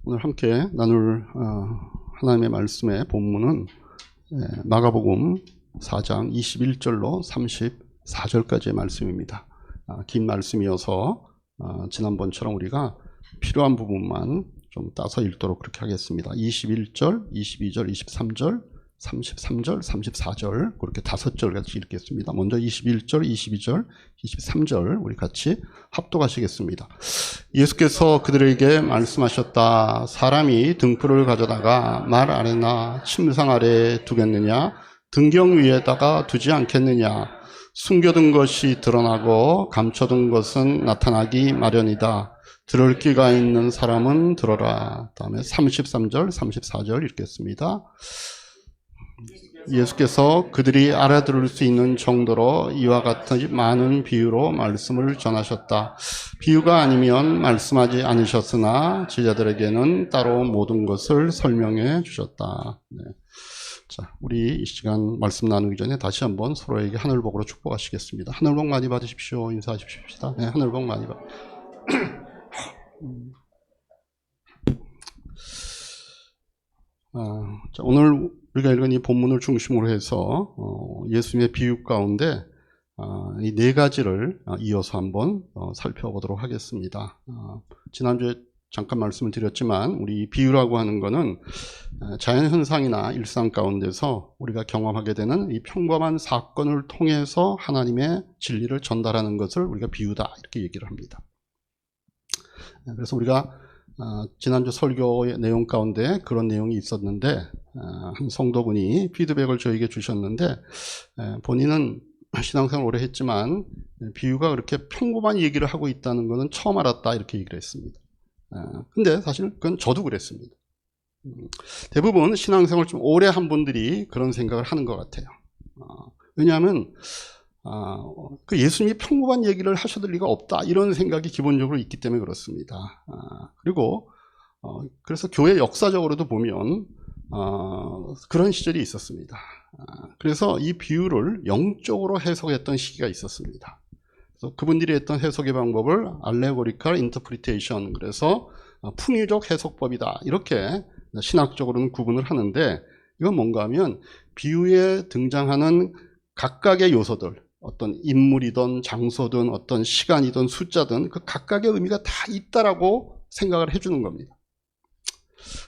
오늘 함께 나눌 하나님의 말씀의 본문은 마가복음 4장 21절로 34절까지의 말씀입니다. 긴 말씀이어서 지난번처럼 우리가 필요한 부분만 좀 따서 읽도록 그렇게 하겠습니다. 21절, 22절, 23절, 33절, 34절 그렇게 5절 같이 읽겠습니다. 먼저 21절, 22절, 23절 우리 같이 합독하시겠습니다. 예수께서 그들에게 말씀하셨다. 사람이 등불을 가져다가 말 아래나 침상 아래에 두겠느냐? 등경 위에다가 두지 않겠느냐? 숨겨둔 것이 드러나고 감춰둔 것은 나타나기 마련이다. 들을 귀가 있는 사람은 들어라. 다음에 33절, 34절 읽겠습니다. 예수께서 그들이 알아들을 수 있는 정도로 이와 같은 많은 비유로 말씀을 전하셨다. 비유가 아니면 말씀하지 않으셨으나 제자들에게는 따로 모든 것을 설명해 주셨다. 네. 자, 우리 이 시간 말씀 나누기 전에 다시 한번 서로에게 하늘복으로 축복하시겠습니다. 하늘복 많이 받으십시오. 인사하십시오. 네, 하늘복 많이 받. 자, 오늘 우리가 읽은 이 본문을 중심으로 해서 예수님의 비유 가운데 이 4가지를 이어서 한번 살펴보도록 하겠습니다. 지난주에 잠깐 말씀을 드렸지만 우리 비유라고 하는 것은 자연현상이나 일상 가운데서 우리가 경험하게 되는 이 평범한 사건을 통해서 하나님의 진리를 전달하는 것을 우리가 비유다 이렇게 얘기를 합니다. 그래서 우리가 지난주 설교의 내용 가운데 그런 내용이 있었는데 한 성도분이 피드백을 저에게 주셨는데 본인은 신앙생활 오래 했지만 비유가 그렇게 평범한 얘기를 하고 있다는 것은 처음 알았다 이렇게 얘기를 했습니다. 근데 사실 그건 저도 그랬습니다. 대부분 신앙생활 좀 오래 한 분들이 그런 생각을 하는 것 같아요. 왜냐하면 그 예수님이 평범한 얘기를 하셔도 리가 없다 이런 생각이 기본적으로 있기 때문에 그렇습니다. 그리고 그래서 교회 역사적으로도 보면 그런 시절이 있었습니다. 그래서 이 비유를 영적으로 해석했던 시기가 있었습니다. 그래서 그분들이 했던 해석의 방법을 알레고리컬 인터프리테이션, 그래서 풍유적 해석법이다 이렇게 신학적으로는 구분을 하는데, 이건 뭔가 하면 비유에 등장하는 각각의 요소들, 어떤 인물이든 장소든 어떤 시간이든 숫자든 그 각각의 의미가 다 있다라고 생각을 해주는 겁니다.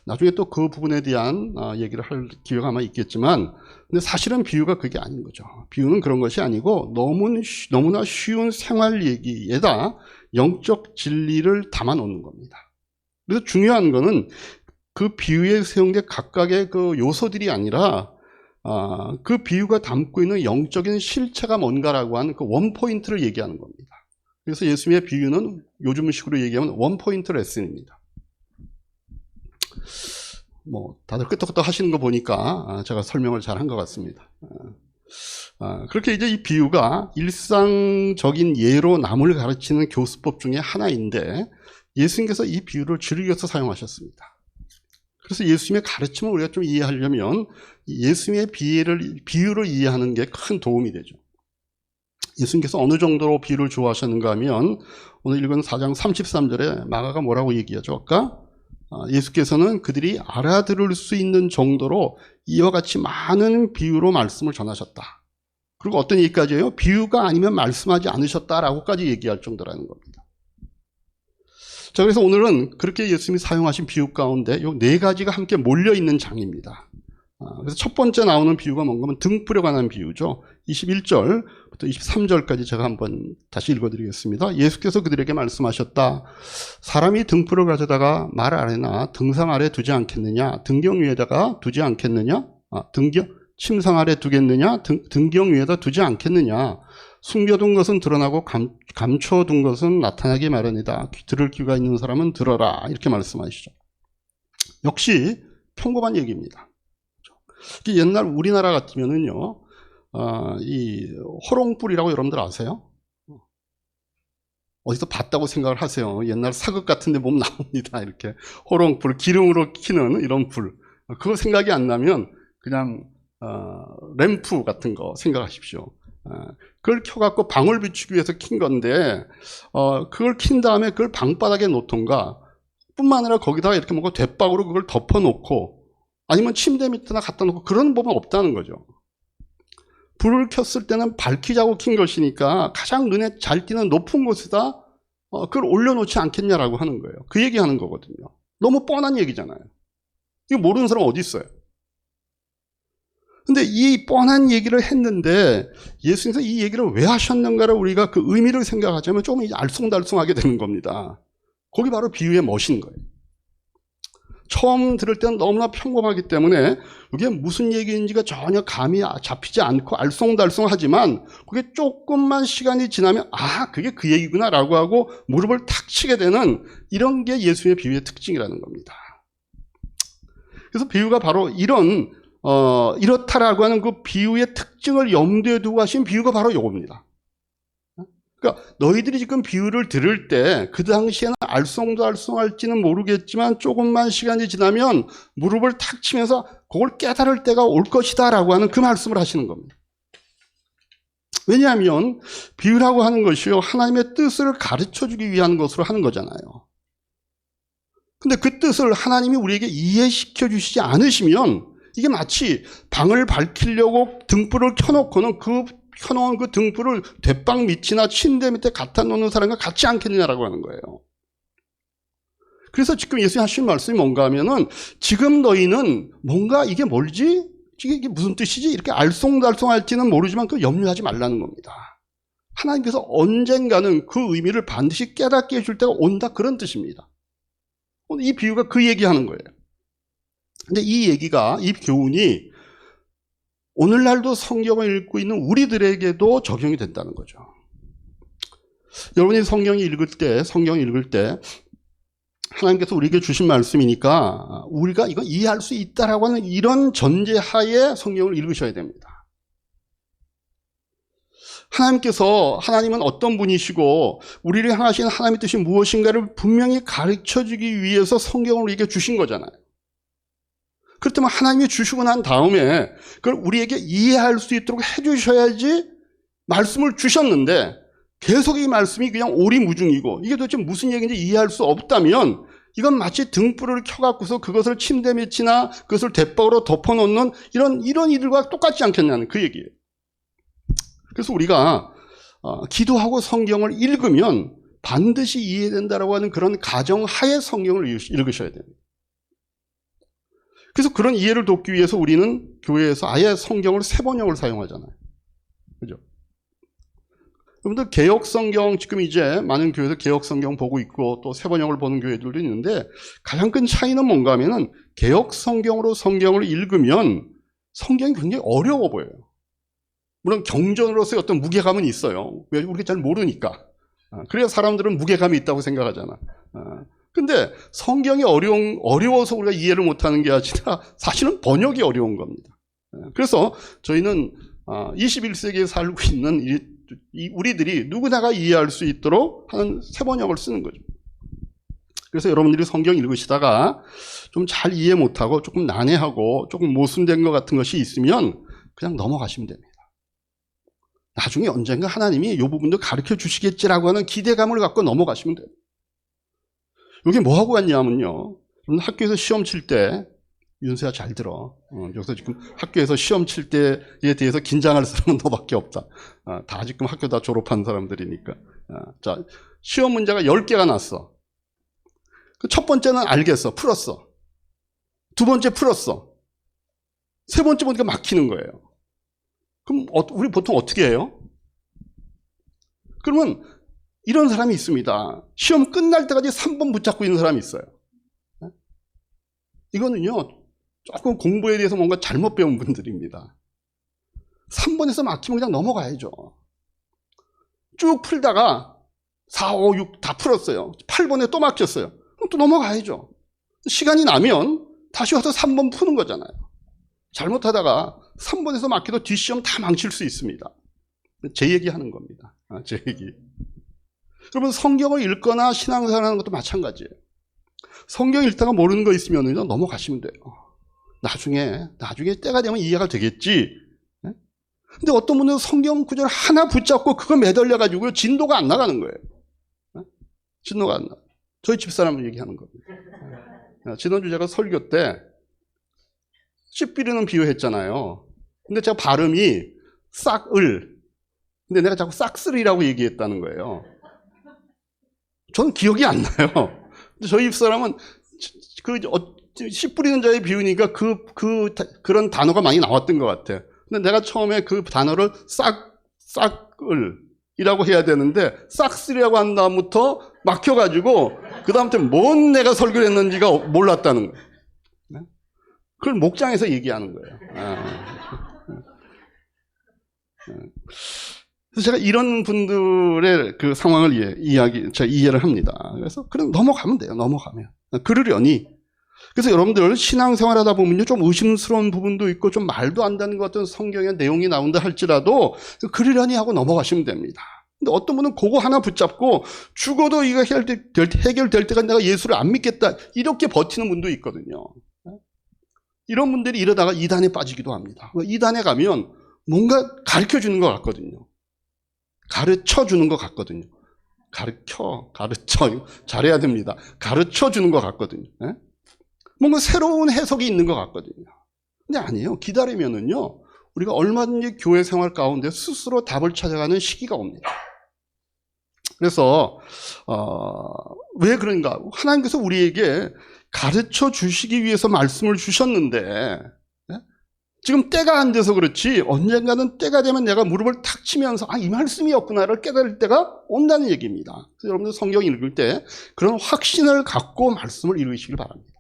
나중에 또 그 부분에 대한 얘기를 할 기회가 아마 있겠지만, 근데 사실은 비유가 그게 아닌 거죠. 비유는 그런 것이 아니고 너무나 쉬운 생활 얘기에다 영적 진리를 담아 놓는 겁니다. 그래서 중요한 거는 그 비유에 세운 게 각각의 그 요소들이 아니라 그 비유가 담고 있는 영적인 실체가 뭔가라고 하는 그 원포인트를 얘기하는 겁니다. 그래서 예수님의 비유는 요즘식으로 얘기하면 원포인트 레슨입니다. 뭐 다들 끄떡끄떡 하시는 거 보니까 제가 설명을 잘 한 것 같습니다. 그렇게 이제 이 비유가 일상적인 예로 남을 가르치는 교수법 중에 하나인데, 예수님께서 이 비유를 즐겨서 사용하셨습니다. 그래서 예수님의 가르침을 우리가 좀 이해하려면 예수님의 비유를 이해하는 게 큰 도움이 되죠. 예수님께서 어느 정도로 비유를 좋아하셨는가 하면 오늘 읽은 4장 33절에 마가가 뭐라고 얘기하죠? 아까 예수께서는 그들이 알아들을 수 있는 정도로 이와 같이 많은 비유로 말씀을 전하셨다. 그리고 어떤 얘기까지 해요? 비유가 아니면 말씀하지 않으셨다라고까지 얘기할 정도라는 겁니다. 자, 그래서 오늘은 그렇게 예수님이 사용하신 비유 가운데 이 4가지가 함께 몰려있는 장입니다. 그래서 첫 번째 나오는 비유가 뭔가 하면 등불에 관한 비유죠. 21절부터 23절까지 제가 한번 다시 읽어드리겠습니다. 예수께서 그들에게 말씀하셨다. 사람이 등불을 가져다가 말 아래나 등상 아래 두지 않겠느냐? 등경 위에다가 두지 않겠느냐? 침상 아래 두겠느냐? 등경 위에다 두지 않겠느냐? 숨겨둔 것은 드러나고 감춰둔 것은 나타나기 마련이다. 들을 귀가 있는 사람은 들어라. 이렇게 말씀하시죠. 역시 평범한 얘기입니다. 옛날 우리나라 같으면은요, 이 호롱불이라고 여러분들 아세요? 어디서 봤다고 생각을 하세요. 옛날 사극 같은 데 보면 나옵니다. 이렇게 호롱불, 기름으로 켜는 이런 불. 그거 생각이 안 나면 그냥 램프 같은 거 생각하십시오. 그걸 켜갖고 방을 비추기 위해서 킨 건데, 그걸 킨 다음에 그걸 방바닥에 놓던가 뿐만 아니라 거기다가 이렇게 뭔가 대박으로 그걸 덮어놓고 아니면 침대 밑에나 갖다 놓고 그런 법은 없다는 거죠. 불을 켰을 때는 밝히자고 킨 것이니까 가장 눈에 잘 띄는 높은 곳에다 그걸 올려놓지 않겠냐라고 하는 거예요. 그 얘기하는 거거든요. 너무 뻔한 얘기잖아요. 이거 모르는 사람 어디 있어요? 근데 이 뻔한 얘기를 했는데 예수님께서 이 얘기를 왜 하셨는가를 우리가 그 의미를 생각하자면 조금 알쏭달쏭하게 되는 겁니다. 거기 바로 비유의 멋인 거예요. 처음 들을 때는 너무나 평범하기 때문에 이게 무슨 얘기인지가 전혀 감이 잡히지 않고 알쏭달쏭하지만 그게 조금만 시간이 지나면 아 그게 그 얘기구나 라고 하고 무릎을 탁 치게 되는 이런 게 예수의 비유의 특징이라는 겁니다. 그래서 비유가 바로 이렇다라고 하는 그 비유의 특징을 염두에 두고 하신 비유가 바로 이겁니다. 그러니까 너희들이 지금 비유를 들을 때 그 당시에는 알쏭달쏭할지는 모르겠지만 조금만 시간이 지나면 무릎을 탁 치면서 그걸 깨달을 때가 올 것이다 라고 하는 그 말씀을 하시는 겁니다. 왜냐하면 비유라고 하는 것이요 하나님의 뜻을 가르쳐주기 위한 것으로 하는 거잖아요. 근데 그 뜻을 하나님이 우리에게 이해시켜 주시지 않으시면 이게 마치 방을 밝히려고 등불을 켜놓고는 켜놓은 그 등불을 뒷방 밑이나 침대 밑에 갖다 놓는 사람과 같지 않겠느냐라고 하는 거예요. 그래서 지금 예수님 하신 말씀이 뭔가 하면은 지금 너희는 뭔가 이게 뭘지? 이게 무슨 뜻이지? 이렇게 알쏭달쏭할지는 모르지만 그 염려하지 말라는 겁니다. 하나님께서 언젠가는 그 의미를 반드시 깨닫게 해줄 때가 온다 그런 뜻입니다. 이 비유가 그 얘기하는 거예요. 근데 이 얘기가 이 교훈이 오늘날도 성경을 읽고 있는 우리들에게도 적용이 된다는 거죠. 여러분이 성경 읽을 때 하나님께서 우리에게 주신 말씀이니까 우리가 이거 이해할 수 있다라고 하는 이런 전제하에 성경을 읽으셔야 됩니다. 하나님은 어떤 분이시고 우리를 향하신 하나님의 뜻이 무엇인가를 분명히 가르쳐주기 위해서 성경을 우리에게 주신 거잖아요. 그렇다면 하나님이 주시고 난 다음에 그걸 우리에게 이해할 수 있도록 해주셔야지 말씀을 주셨는데 계속 이 말씀이 그냥 오리무중이고 이게 도대체 무슨 얘기인지 이해할 수 없다면 이건 마치 등불을 켜갖고서 그것을 침대 밑이나 그것을 대박으로 덮어놓는 이런 일들과 똑같지 않겠냐는 그 얘기예요. 그래서 우리가 기도하고 성경을 읽으면 반드시 이해된다라고 하는 그런 가정하에 성경을 읽으셔야 됩니다. 그래서 그런 이해를 돕기 위해서 우리는 교회에서 아예 성경을 세 번역을 사용하잖아요. 그죠? 여러분들 개역성경 지금 이제 많은 교회에서 개역성경 보고 있고 또 세 번역을 보는 교회들도 있는데 가장 큰 차이는 뭔가 하면은 개역성경으로 성경을 읽으면 성경이 굉장히 어려워 보여요. 물론 경전으로서의 어떤 무게감은 있어요. 왜? 우리가 잘 모르니까. 그래야 사람들은 무게감이 있다고 생각하잖아. 근데 성경이 어려워서 우리가 이해를 못하는 게 아니라 사실은 번역이 어려운 겁니다. 그래서 저희는 21세기에 살고 있는 우리들이 누구나가 이해할 수 있도록 하는 세 번역을 쓰는 거죠. 그래서 여러분들이 성경 읽으시다가 좀 잘 이해 못하고 조금 난해하고 조금 모순된 것 같은 것이 있으면 그냥 넘어가시면 됩니다. 나중에 언젠가 하나님이 이 부분도 가르쳐 주시겠지라고 하는 기대감을 갖고 넘어가시면 돼요. 여기 뭐 하고 갔냐면요. 학교에서 시험 칠 때, 윤수야 잘 들어. 여기서 지금 학교에서 시험 칠 때에 대해서 긴장할 사람은 너밖에 없다. 다 지금 학교 다 졸업한 사람들이니까. 자, 시험 문제가 10개가 났어. 그 첫 번째는 알겠어. 풀었어. 두 번째 풀었어. 세 번째 보니까 막히는 거예요. 그럼 우리 보통 어떻게 해요? 그러면 이런 사람이 있습니다. 시험 끝날 때까지 3번 붙잡고 있는 사람이 있어요. 이거는요, 조금 공부에 대해서 뭔가 잘못 배운 분들입니다. 3번에서 막히면 그냥 넘어가야죠. 쭉 풀다가 4, 5, 6 다 풀었어요. 8번에 또 막혔어요. 그럼 또 넘어가야죠. 시간이 나면 다시 와서 3번 푸는 거잖아요. 잘못하다가 3번에서 막혀도 뒷시험 다 망칠 수 있습니다. 제 얘기하는 겁니다. 제 얘기. 여러분 성경을 읽거나 신앙생활 하는 것도 마찬가지예요. 성경 읽다가 모르는 거 있으면 넘어가시면 돼요. 나중에 때가 되면 이해가 되겠지. 근데 어떤 분은 성경 구절 하나 붙잡고 그거 매달려가지고 진도가 안 나가는 거예요. 진도가 안 나가. 저희 집사람을 얘기하는 겁니다. 지난주 제가 설교 때 씨 뿌리는 비유했잖아요. 근데 제가 발음이 싹을, 근데 내가 자꾸 싹쓸이라고 얘기했다는 거예요. 저는 기억이 안 나요. 근데 저희 집사람은 씨 뿌리는 자의 비유니까 그런 단어가 많이 나왔던 것 같아. 근데 내가 처음에 그 단어를 싹을 이라고 해야 되는데 싹쓸이라고 한 다음부터 막혀가지고 그 다음부터 뭔 내가 설교를 했는지가 몰랐다는 거예요. 그걸 목장에서 얘기하는 거예요. 그래서 제가 이런 분들의 그 상황을 이해를 합니다. 그래서 그럼 넘어가면 돼요. 넘어가면. 그러려니. 그래서 여러분들 신앙생활 하다 보면요, 좀 의심스러운 부분도 있고 좀 말도 안 되는 것 같은 성경의 내용이 나온다 할지라도 그러려니 하고 넘어가시면 됩니다. 근데 어떤 분은 그거 하나 붙잡고 죽어도 이거 해결될 때가 내가 예수를 안 믿겠다 이렇게 버티는 분도 있거든요. 이런 분들이 이러다가 이단에 빠지기도 합니다. 이단에 가면 뭔가 가르쳐주는 것 같거든요. 가르쳐주는 것 같거든요. 가르쳐 잘해야 됩니다. 가르쳐주는 것 같거든요. 뭔가 새로운 해석이 있는 것 같거든요. 근데 아니에요. 기다리면은요, 우리가 얼마든지 교회 생활 가운데 스스로 답을 찾아가는 시기가 옵니다. 그래서 왜 그런가? 하나님께서 우리에게 가르쳐 주시기 위해서 말씀을 주셨는데 지금 때가 안 돼서 그렇지 언젠가는 때가 되면 내가 무릎을 탁 치면서 이 말씀이었구나를 깨달을 때가 온다는 얘기입니다. 그래서 여러분들 성경 읽을 때 그런 확신을 갖고 말씀을 읽으시길 바랍니다.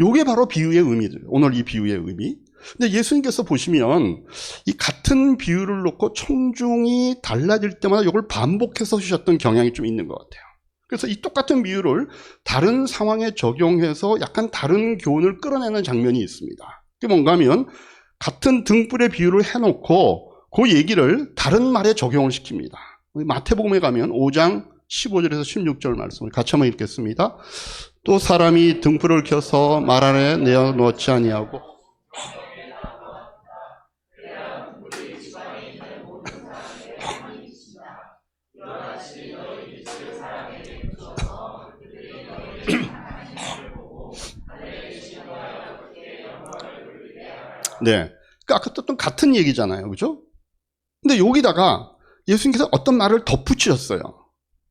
이게 바로 비유의 의미들. 오늘 이 비유의 의미. 근데 예수님께서 보시면 이 같은 비유를 놓고 청중이 달라질 때마다 이걸 반복해서 주셨던 경향이 좀 있는 것 같아요. 그래서 이 똑같은 비유를 다른 상황에 적용해서 약간 다른 교훈을 끌어내는 장면이 있습니다. 그게 뭔가 하면 같은 등불의 비유를 해놓고 그 얘기를 다른 말에 적용을 시킵니다. 마태복음에 가면 5장 15절에서 16절 말씀을 같이 한번 읽겠습니다. 또 사람이 등불을 켜서 말 안에 내어놓지 아니하고 네. 아까 또 같은 얘기잖아요. 그죠? 근데 여기다가 예수님께서 어떤 말을 덧붙이셨어요.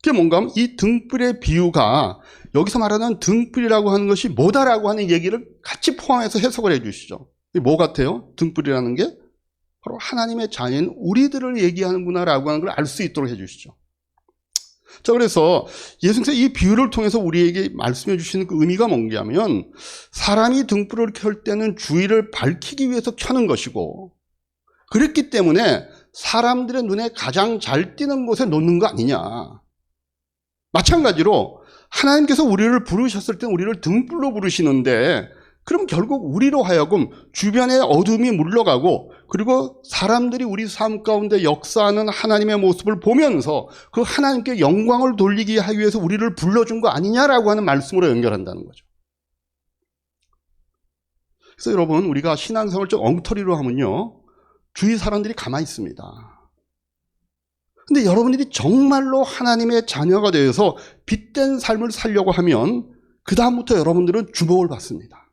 그게 뭔가 하면 이 등불의 비유가 여기서 말하는 등불이라고 하는 것이 뭐다라고 하는 얘기를 같이 포함해서 해석을 해 주시죠. 이게 뭐 같아요? 등불이라는 게 바로 하나님의 자녀인 우리들을 얘기하는구나라고 하는 걸 알 수 있도록 해 주시죠. 자, 그래서 예수님께서 이 비유를 통해서 우리에게 말씀해 주시는 그 의미가 뭔가하면 사람이 등불을 켤 때는 주위를 밝히기 위해서 켜는 것이고 그랬기 때문에 사람들의 눈에 가장 잘 띄는 곳에 놓는 거 아니냐. 마찬가지로 하나님께서 우리를 부르셨을 때는 우리를 등불로 부르시는데 그럼 결국 우리로 하여금 주변의 어둠이 물러가고 그리고 사람들이 우리 삶 가운데 역사하는 하나님의 모습을 보면서 그 하나님께 영광을 돌리기 하기 위해서 우리를 불러준 거 아니냐라고 하는 말씀으로 연결한다는 거죠. 그래서 여러분 우리가 신앙생활을 좀 엉터리로 하면요 주위 사람들이 가만히 있습니다. 근데 여러분들이 정말로 하나님의 자녀가 되어서 빛된 삶을 살려고 하면 그 다음부터 여러분들은 주목을 받습니다.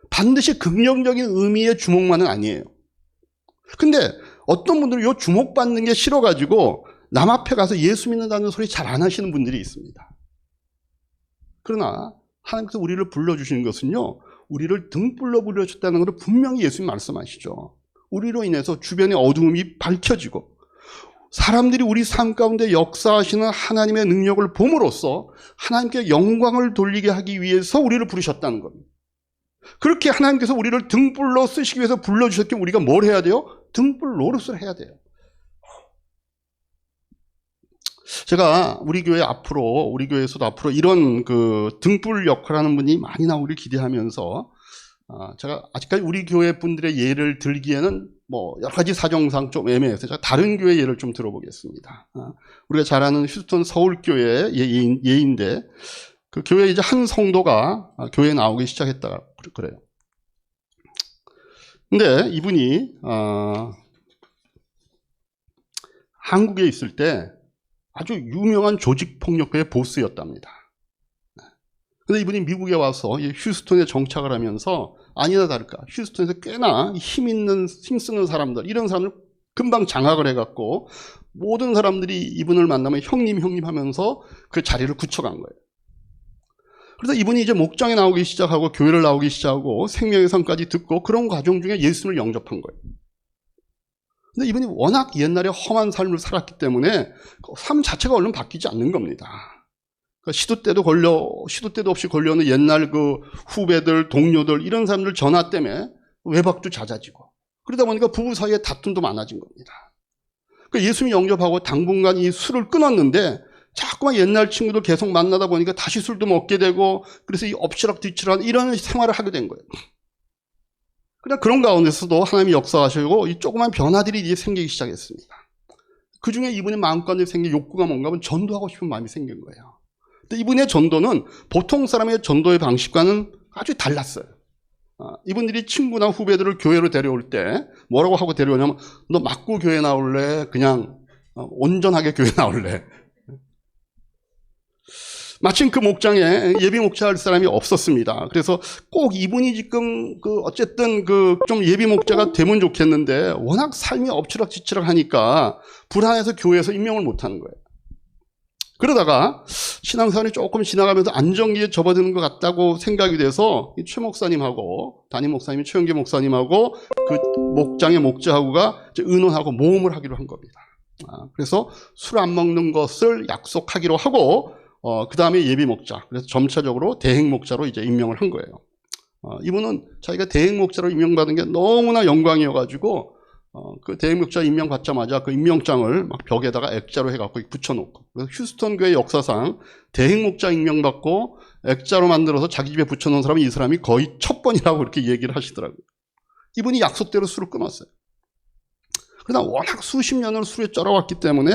반드시 긍정적인 의미의 주목만은 아니에요. 근데 어떤 분들은 이 주목받는 게 싫어가지고 남 앞에 가서 예수 믿는다는 소리 잘 안 하시는 분들이 있습니다. 그러나 하나님께서 우리를 불러주시는 것은요 우리를 등불로 불러주셨다는 것을 분명히 예수님 말씀하시죠. 우리로 인해서 주변의 어두움이 밝혀지고 사람들이 우리 삶 가운데 역사하시는 하나님의 능력을 봄으로써 하나님께 영광을 돌리게 하기 위해서 우리를 부르셨다는 겁니다. 그렇게 하나님께서 우리를 등불로 쓰시기 위해서 불러주셨기 우리가 뭘 해야 돼요? 등불 노릇을 해야 돼요. 제가 우리 교회에서도 앞으로 이런 그 등불 역할을 하는 분이 많이 나오길 기대하면서 제가 아직까지 우리 교회 분들의 예를 들기에는 뭐 여러 가지 사정상 좀 애매해서 제가 다른 교회 예를 좀 들어보겠습니다. 우리가 잘 아는 휴스턴 서울교회 예인데 그 교회 이제 한 성도가 교회에 나오기 시작했다 그래요. 근데 이분이 한국에 있을 때 아주 유명한 조직폭력배의 보스였답니다. 근데 이분이 미국에 와서 휴스턴에 정착을 하면서 아니나 다를까 휴스턴에서 꽤나 힘쓰는 사람들, 이런 사람들 금방 장악을 해갖고 모든 사람들이 이분을 만나면 형님 하면서 그 자리를 굳혀간 거예요. 그래서 이분이 이제 목장에 나오기 시작하고 교회를 나오기 시작하고 생명의 선까지 듣고 그런 과정 중에 예수님을 영접한 거예요. 근데 이분이 워낙 옛날에 험한 삶을 살았기 때문에 삶 자체가 얼른 바뀌지 않는 겁니다. 시도 때도 없이 걸려오는 옛날 그 후배들, 동료들, 이런 사람들 전화 때문에 외박도 잦아지고, 그러다 보니까 부부 사이에 다툼도 많아진 겁니다. 그러니까 예수님 영접하고 당분간 이 술을 끊었는데 자꾸만 옛날 친구들 계속 만나다 보니까 다시 술도 먹게 되고, 그래서 이 엎치락뒤치락 이런 생활을 하게 된 거예요. 그냥 그런 가운데서도 하나님이 역사하시고 이 조그만 변화들이 이제 생기기 시작했습니다. 그 중에 이분의 마음가운데 생긴 욕구가 뭔가 하면 전도하고 싶은 마음이 생긴 거예요. 근데 이분의 전도는 보통 사람의 전도의 방식과는 아주 달랐어요. 이분들이 친구나 후배들을 교회로 데려올 때 뭐라고 하고 데려오냐면, 너 맞고 교회 나올래? 그냥 온전하게 교회 나올래? 마침 그 목장에 예비 목자할 사람이 없었습니다. 그래서 꼭 이분이 지금 어쨌든 좀 예비 목자가 되면 좋겠는데 워낙 삶이 엎치락뒤치락 하니까 불안해서 교회에서 임명을 못 하는 거예요. 그러다가 신앙생활이 조금 지나가면서 안정기에 접어드는 것 같다고 생각이 돼서 최 목사님하고, 담임 목사님이 최영기 목사님하고 그 목장의 목자하고가 의논하고 모험을 하기로 한 겁니다. 그래서 술 안 먹는 것을 약속하기로 하고, 그 다음에 예비 목자, 그래서 점차적으로 대행 목자로 이제 임명을 한 거예요. 이분은 자기가 대행 목자로 임명받은 게 너무나 영광이어가지고, 그 대행 목자 임명 받자마자 그 임명장을 막 벽에다가 액자로 해갖고 붙여놓고, 그래서 휴스턴 교회 역사상 대행 목자 임명받고 액자로 만들어서 자기 집에 붙여놓은 사람이 이 사람이 거의 첫 번이라고 그렇게 얘기를 하시더라고요. 이분이 약속대로 술을 끊었어요. 그러나 워낙 수십 년을 술에 쩔어왔기 때문에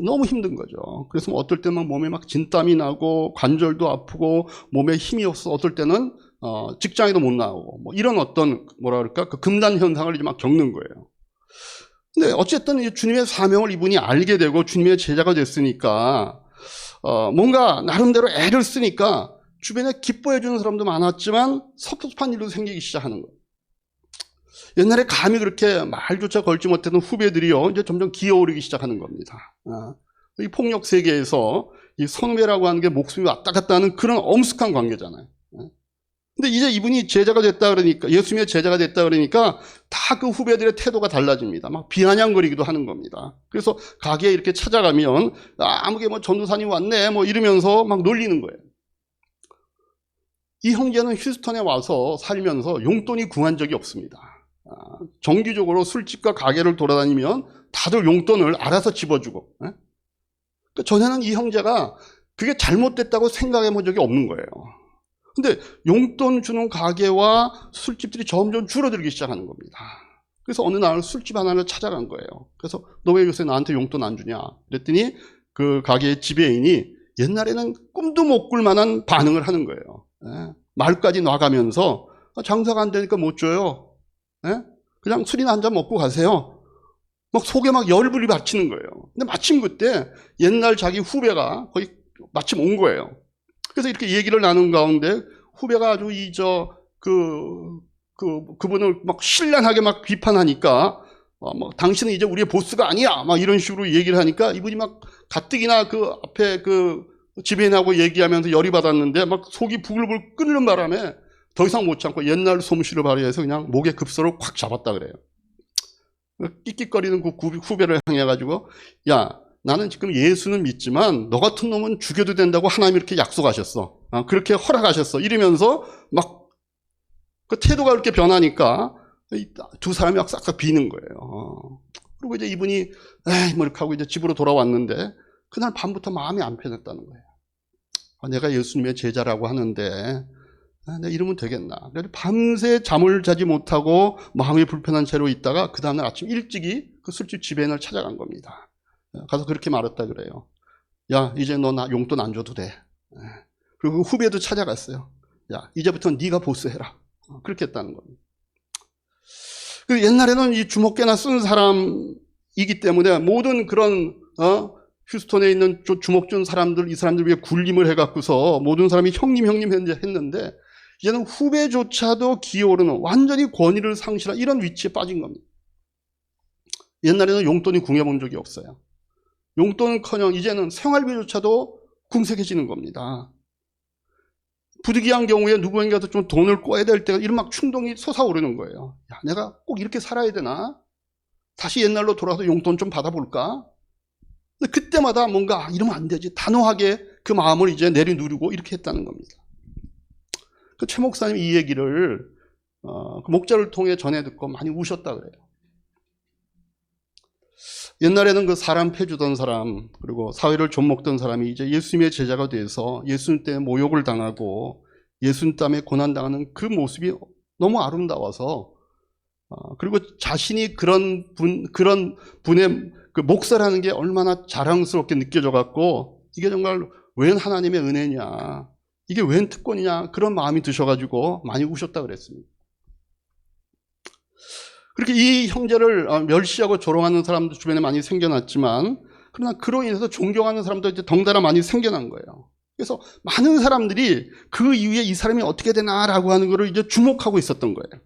너무 힘든 거죠. 그래서 어떨 때는 몸에 막 진땀이 나고 관절도 아프고 몸에 힘이 없어서 어떨 때는 직장에도 못 나오고, 뭐 이런 어떤 뭐라 그럴까 그 금단 현상을 이제 막 겪는 거예요. 근데 어쨌든 주님의 사명을 이분이 알게 되고 주님의 제자가 됐으니까 뭔가 나름대로 애를 쓰니까 주변에 기뻐해 주는 사람도 많았지만 섭섭한 일도 생기기 시작하는 거예요. 옛날에 감히 그렇게 말조차 걸지 못했던 후배들이요, 이제 점점 기어오르기 시작하는 겁니다. 이 폭력 세계에서 이 선후배라고 하는 게 목숨이 왔다 갔다 하는 그런 엄숙한 관계잖아요. 근데 이제 이분이 제자가 됐다 그러니까, 예수님의 제자가 됐다 그러니까 다 그 후배들의 태도가 달라집니다. 막 비아냥거리기도 하는 겁니다. 그래서 가게에 이렇게 찾아가면 아무개 뭐 전도사님 왔네 뭐 이러면서 막 놀리는 거예요. 이 형제는 휴스턴에 와서 살면서 용돈이 궁한 적이 없습니다. 정기적으로 술집과 가게를 돌아다니면 다들 용돈을 알아서 집어주고, 그러니까 전에는 이 형제가 그게 잘못됐다고 생각해 본 적이 없는 거예요. 근데 용돈 주는 가게와 술집들이 점점 줄어들기 시작하는 겁니다. 그래서 어느 날 술집 하나를 찾아간 거예요. 그래서 너 왜 요새 나한테 용돈 안 주냐 그랬더니 그 가게의 지배인이 옛날에는 꿈도 못 꿀 만한 반응을 하는 거예요. 말까지 놔가면서 장사가 안 되니까 못 줘요. 그냥 술이나 한 잔 먹고 가세요. 막 속에 막 열불이 받치는 거예요. 근데 마침 그때 옛날 자기 후배가 거의 마침 온 거예요. 그래서 이렇게 얘기를 나눈 가운데 후배가 아주 그분을 막 신랄하게 막 비판하니까 막 당신은 이제 우리의 보스가 아니야 막 이런 식으로 얘기를 하니까 이분이 막 가뜩이나 그 앞에 그 지배인하고 얘기하면서 열이 받았는데 막 속이 부글부글 끓는 바람에 더 이상 못 참고 옛날 솜씨를 발휘해서 그냥 목에 급소를 콱 잡았다 그래요. 끽끽거리는 그 후배를 향해가지고, 야, 나는 지금 예수는 믿지만 너 같은 놈은 죽여도 된다고 하나님이 이렇게 약속하셨어. 그렇게 허락하셨어. 이러면서 막 그 태도가 그렇게 변하니까 두 사람이 막 싹싹 비는 거예요. 그리고 이제 이분이 에이 뭐 이렇게 하고 이제 집으로 돌아왔는데 그날 밤부터 마음이 안 편했다는 거예요. 내가 예수님의 제자라고 하는데 내가 이러면 되겠나. 그래서 밤새 잠을 자지 못하고 마음이 불편한 채로 있다가 그 다음날 아침 일찍이 그 술집 지배인을 찾아간 겁니다. 가서 그렇게 말했다 그래요. 야, 이제 너 나 용돈 안 줘도 돼. 그리고 후배도 찾아갔어요. 야, 이제부터 네가 보스해라. 그렇게 했다는 겁니다. 옛날에는 이 주먹개나 쓴 사람이기 때문에 모든 그런 휴스턴에 있는 주목준 사람들, 이 사람들 위해 군림을 해갖고서 모든 사람이 형님 했는데 이제는 후배조차도 기어오르는 완전히 권위를 상실한 이런 위치에 빠진 겁니다. 옛날에는 용돈이 궁해본 적이 없어요. 용돈은커녕 이제는 생활비조차도 궁색해지는 겁니다. 부득이한 경우에 누구에게라도 좀 돈을 꿔야 될 때가 이런 막 충동이 솟아오르는 거예요. 야, 내가 꼭 이렇게 살아야 되나? 다시 옛날로 돌아서 용돈 좀 받아볼까? 근데 그때마다 뭔가 이러면 안 되지. 단호하게 그 마음을 이제 내려누르고 이렇게 했다는 겁니다. 그 최 목사님 이 얘기를 그 목자를 통해 전해 듣고 많이 우셨다 그래요. 옛날에는 그 사람 패주던 사람, 그리고 사회를 좀먹던 사람이 이제 예수님의 제자가 돼서 예수님 때문에 모욕을 당하고 예수님 때문에 고난당하는 그 모습이 너무 아름다워서, 그리고 자신이 그런 분의 그 목사라는 게 얼마나 자랑스럽게 느껴져 갖고 이게 정말 웬 하나님의 은혜냐, 이게 웬 특권이냐, 그런 마음이 드셔가지고 많이 우셨다 그랬습니다. 그렇게 이 형제를 멸시하고 조롱하는 사람도 주변에 많이 생겨났지만, 그러나 그로 인해서 존경하는 사람도 이제 덩달아 많이 생겨난 거예요. 그래서 많은 사람들이 그 이후에 이 사람이 어떻게 되나라고 하는 것을 이제 주목하고 있었던 거예요.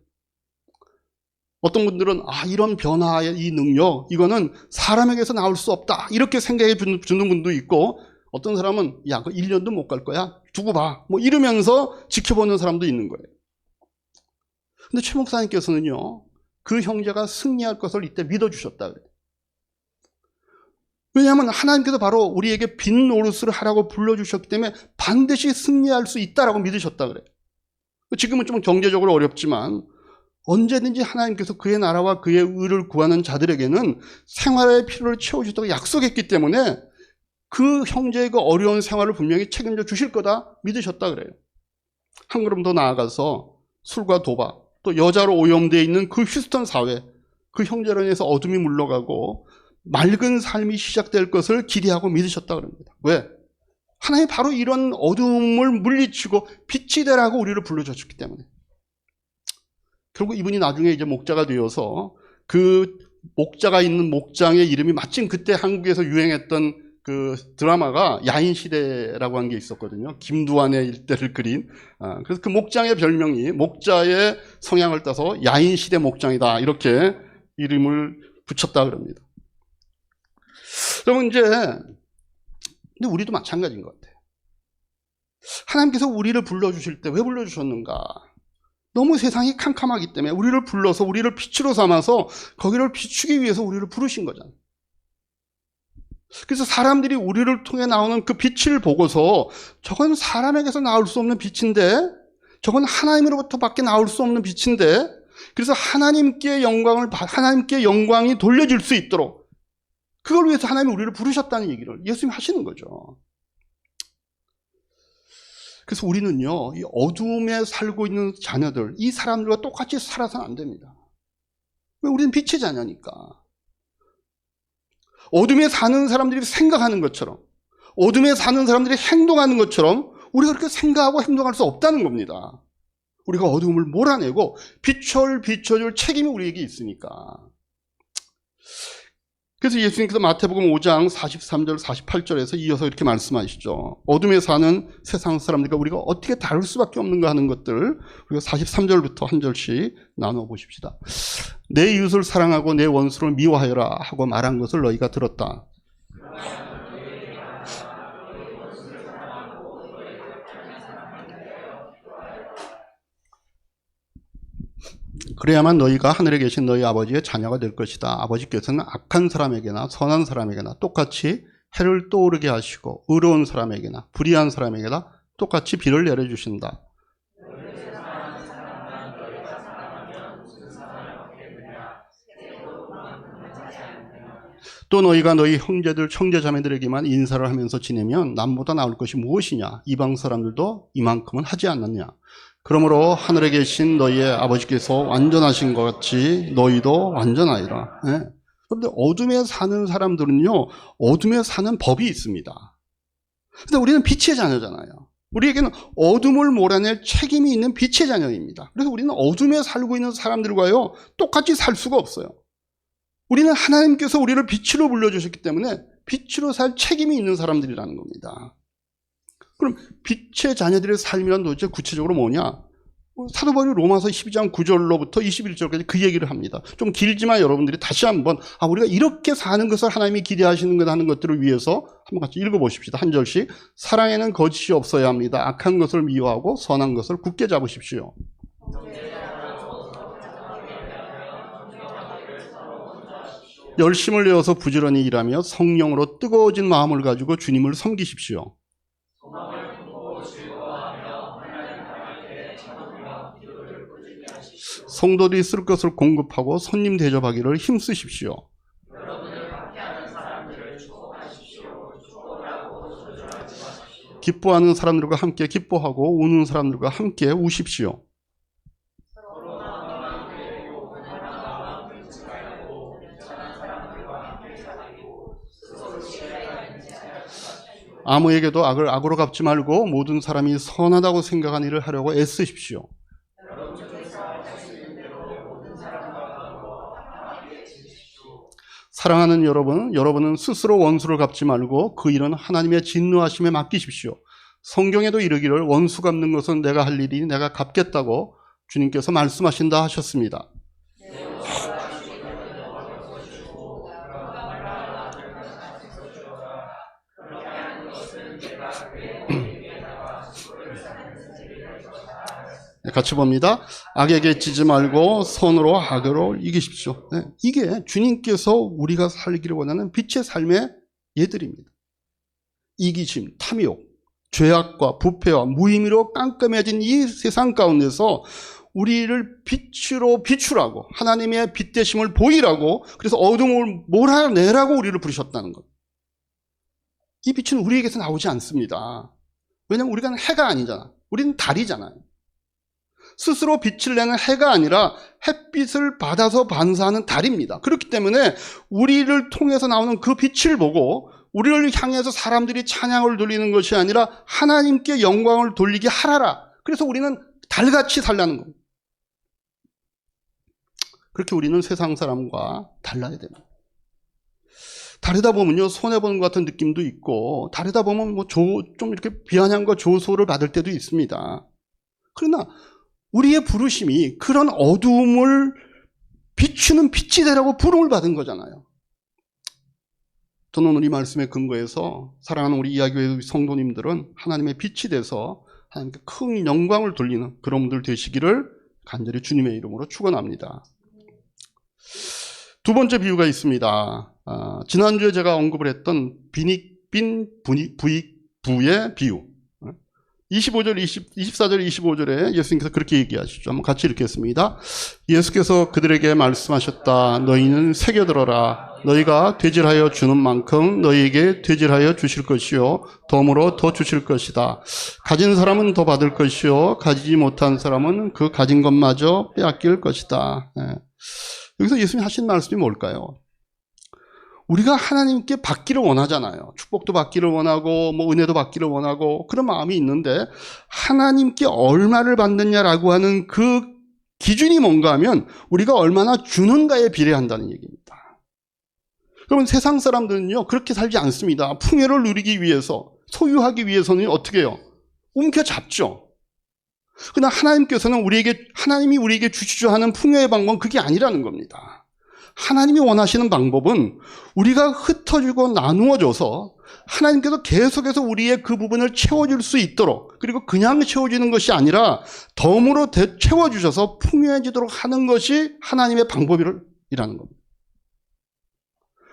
어떤 분들은 이런 변화의 이 능력, 이거는 사람에게서 나올 수 없다, 이렇게 생각해 주는 분도 있고, 어떤 사람은 야, 그 1년도 못 갈 거야, 두고 봐, 뭐 이러면서 지켜보는 사람도 있는 거예요. 근데 최 목사님께서는요, 그 형제가 승리할 것을 이때 믿어주셨다 그래요. 왜냐하면 하나님께서 바로 우리에게 빈 노릇을 하라고 불러주셨기 때문에 반드시 승리할 수 있다라고 믿으셨다 그래요. 지금은 좀 경제적으로 어렵지만 언제든지 하나님께서 그의 나라와 그의 의를 구하는 자들에게는 생활의 필요를 채워주셨다고 약속했기 때문에 그 형제의 그 어려운 생활을 분명히 책임져 주실 거다 믿으셨다 그래요. 한 걸음 더 나아가서 술과 도박, 또 여자로 오염되어 있는 그 휴스턴 사회, 그 형제로 인해서 어둠이 물러가고 맑은 삶이 시작될 것을 기대하고 믿으셨다 그럽니다. 왜? 하나님이 바로 이런 어둠을 물리치고 빛이 되라고 우리를 불러주셨기 때문에. 결국 이분이 나중에 이제 목자가 되어서 그 목자가 있는 목장의 이름이 마침 그때 한국에서 유행했던 그 드라마가 야인시대라고 한 게 있었거든요. 김두한의 일대를 그린. 그래서 그 목장의 별명이 목자의 성향을 따서 야인시대 목장이다, 이렇게 이름을 붙였다 그럽니다. 그러면 근데 우리도 마찬가지인 것 같아요. 하나님께서 우리를 불러주실 때 왜 불러주셨는가? 너무 세상이 캄캄하기 때문에 우리를 불러서 우리를 빛으로 삼아서 거기를 비추기 위해서 우리를 부르신 거잖아요. 그래서 사람들이 우리를 통해 나오는 그 빛을 보고서 저건 사람에게서 나올 수 없는 빛인데, 저건 하나님으로부터 밖에 나올 수 없는 빛인데, 그래서 하나님께 영광이 돌려질 수 있도록 그걸 위해서 하나님이 우리를 부르셨다는 얘기를 예수님이 하시는 거죠. 그래서 우리는요, 이 어둠에 살고 있는 자녀들, 이 사람들과 똑같이 살아서는 안 됩니다. 왜? 우리는 빛의 자녀니까. 어둠에 사는 사람들이 생각하는 것처럼, 어둠에 사는 사람들이 행동하는 것처럼 우리가 그렇게 생각하고 행동할 수 없다는 겁니다. 우리가 어둠을 몰아내고 비춰줄 책임이 우리에게 있으니까. 그래서 예수님께서 마태복음 5장 43절 48절에서 이어서 이렇게 말씀하시죠. 어둠에 사는 세상 사람들과 우리가 어떻게 다룰 수밖에 없는가 하는 것들, 우리가 43절부터 한 절씩 나눠보십시다. 내 이웃을 사랑하고 내 원수를 미워하여라 하고 말한 것을 너희가 들었다. 그래야만 너희가 하늘에 계신 너희 아버지의 자녀가 될 것이다. 아버지께서는 악한 사람에게나 선한 사람에게나 똑같이 해를 떠오르게 하시고 의로운 사람에게나 불의한 사람에게나 똑같이 비를 내려주신다. 또 너희가 너희 형제들 형제자매들에게만 인사를 하면서 지내면 남보다 나을 것이 무엇이냐? 이방 사람들도 이만큼은 하지 않느냐? 그러므로 하늘에 계신 너희의 아버지께서 완전하신 것 같이 너희도 완전하리라. 네. 그런데 어둠에 사는 사람들은요, 어둠에 사는 법이 있습니다. 근데 우리는 빛의 자녀잖아요. 우리에게는 어둠을 몰아낼 책임이 있는 빛의 자녀입니다. 그래서 우리는 어둠에 살고 있는 사람들과요, 똑같이 살 수가 없어요. 우리는 하나님께서 우리를 빛으로 불러주셨기 때문에 빛으로 살 책임이 있는 사람들이라는 겁니다. 그럼 빛의 자녀들의 삶이란 도대체 구체적으로 뭐냐? 사도 바울이 로마서 12장 9절로부터 21절까지 그 얘기를 합니다. 좀 길지만 여러분들이 다시 한번 우리가 이렇게 사는 것을 하나님이 기대하시는 것 하는 것들을 위해서 한번 같이 읽어보십시다. 한 절씩. 사랑에는 거짓이 없어야 합니다. 악한 것을 미워하고 선한 것을 굳게 잡으십시오. 열심을 내어서 부지런히 일하며 성령으로 뜨거워진 마음을 가지고 주님을 섬기십시오. 성도들이 쓸 것을 공급하고 손님 대접하기를 힘쓰십시오. 기뻐하는 사람들과 함께 기뻐하고 우는 사람들과 함께 우십시오. 아무에게도 악을 악으로 갚지 말고 모든 사람이 선하다고 생각하는 일을 하려고 애쓰십시오. 사랑하는 여러분은 스스로 원수를 갚지 말고 그 일은 하나님의 진노하심에 맡기십시오. 성경에도 이르기를 원수 갚는 것은 내가 할 일이 내가 갚겠다고 주님께서 말씀하신다 하셨습니다. 같이 봅니다. 악에게 지지 말고 선으로 악으로 이기십시오. 네, 이게 주님께서 우리가 살기를 원하는 빛의 삶의 예들입니다. 이기심, 탐욕, 죄악과 부패와 무의미로 깜깜해진 이 세상 가운데서 우리를 빛으로 비추라고, 하나님의 빛 되심을 보이라고, 그래서 어둠을 몰아내라고 우리를 부르셨다는 것. 이 빛은 우리에게서 나오지 않습니다. 왜냐하면 우리가 해가 아니잖아. 우리는 달이잖아요. 스스로 빛을 내는 해가 아니라 햇빛을 받아서 반사하는 달입니다. 그렇기 때문에 우리를 통해서 나오는 그 빛을 보고 우리를 향해서 사람들이 찬양을 돌리는 것이 아니라 하나님께 영광을 돌리게 하라라. 그래서 우리는 달같이 살라는 겁니다. 그렇게 우리는 세상 사람과 달라야 됩니다. 다르다 보면요, 손해보는 것 같은 느낌도 있고, 다르다 보면 좀 이렇게 비아냥과 조소를 받을 때도 있습니다. 그러나 우리의 부르심이 그런 어두움을 비추는 빛이 되라고 부름을 받은 거잖아요. 저는 우리 말씀의 근거에서 사랑하는 우리 이야기회 성도님들은 하나님의 빛이 돼서 하나님께 큰 영광을 돌리는 그런 분들 되시기를 간절히 주님의 이름으로 축원합니다. 두 번째 비유가 있습니다. 지난주에 제가 언급을 했던 빈익빈 부의 비유. 24절, 25절에 예수님께서 그렇게 얘기하시죠. 한번 같이 읽겠습니다. 예수께서 그들에게 말씀하셨다. 너희는 새겨들어라. 너희가 되질하여 주는 만큼 너희에게 되질하여 주실 것이요 덤으로 더 주실 것이다. 가진 사람은 더 받을 것이요 가지지 못한 사람은 그 가진 것마저 빼앗길 것이다. 네. 여기서 예수님이 하신 말씀이 뭘까요? 우리가 하나님께 받기를 원하잖아요. 축복도 받기를 원하고 은혜도 받기를 원하고 그런 마음이 있는데 하나님께 얼마를 받느냐라고 하는 그 기준이 뭔가 하면 우리가 얼마나 주는가에 비례한다는 얘기입니다. 그러면 세상 사람들은요 그렇게 살지 않습니다. 풍요를 누리기 위해서, 소유하기 위해서는 어떻게 해요? 움켜잡죠. 그러나 하나님이 우리에게 주시려 하는 풍요의 방법은 그게 아니라는 겁니다. 하나님이 원하시는 방법은 우리가 흩어지고 나누어져서 하나님께서 계속해서 우리의 그 부분을 채워줄 수 있도록, 그리고 그냥 채워주는 것이 아니라 덤으로 채워주셔서 풍요해지도록 하는 것이 하나님의 방법이라는 겁니다.